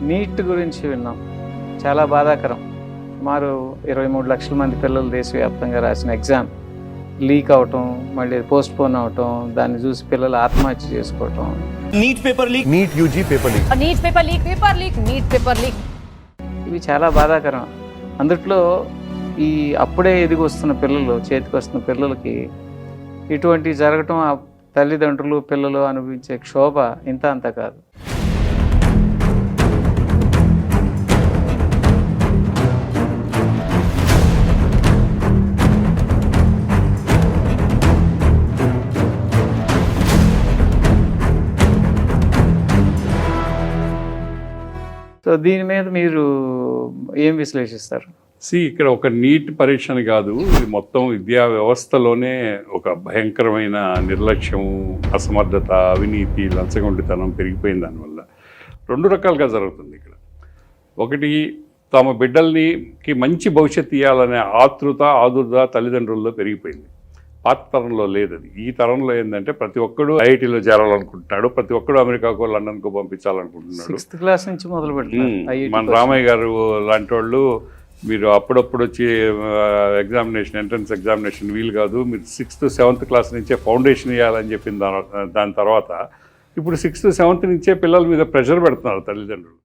Neat గురించి విన్నాం, చాలా బాధాకరం. సుమారు 23 లక్షల మంది పిల్లలు దేశవ్యాప్తంగా రాసిన ఎగ్జామ్ లీక్ అవటం, మళ్ళీ పోస్ట్ పోన్ అవటం, దాన్ని చూసి పిల్లలు ఆత్మహత్య చేసుకోవటం. Neat paper leak, NEET UG paper leak, neat paper leak, paper leak, neat paper leak. ఇవి చాలా బాధాకరం. అందుట్లో ఈ అప్పుడే ఎదిగి వస్తున్న పిల్లలు, చేతికి వస్తున్న పిల్లలకి ఇటువంటి జరగటం, ఆ తల్లిదండ్రులు పిల్లలు అనుభవించే క్షోభ ఇంత అంత కాదు. సో దీని మీద మీరు ఏం విశ్లేషిస్తారు? ఇక్కడ ఒక నీట్ పరీక్షని కాదు, ఇది మొత్తం విద్యా వ్యవస్థలోనే ఒక భయంకరమైన నిర్లక్ష్యం, అసమర్థత, అవినీతి, లంచగొండితనం పెరిగిపోయిన దానివల్ల 2 రకాలుగా జరుగుతుంది. ఇక్కడ ఒకటి, తమ బిడ్డలకి మంచి భవిష్యత్తు ఇవ్వాలనే ఆదుర్ద తల్లిదండ్రుల్లో పెరిగిపోయింది. పాత తరంలో లేదు అది. ఈ తరంలో ఏంటంటే ప్రతి ఒక్కడు ఐఐటీలో చేరాలనుకుంటున్నాడు, ప్రతి ఒక్కడు అమెరికాకో లండన్కో పంపించాలనుకుంటున్నాడు. 6th క్లాస్ నుంచి మొదలు పెడతారు. మన రామయ్య గారు లాంటి వాళ్ళు, మీరు అప్పుడప్పుడు వచ్చి ఎగ్జామినేషన్, ఎంట్రన్స్ ఎగ్జామినేషన్ వీలు కాదు, మీరు 6th, 7th క్లాస్ నుంచే ఫౌండేషన్ ఇవ్వాలని చెప్పిన దాని తర్వాత ఇప్పుడు 6th, 7th నుంచే పిల్లల మీద ప్రెషర్ పెడుతున్నారు తల్లిదండ్రులు.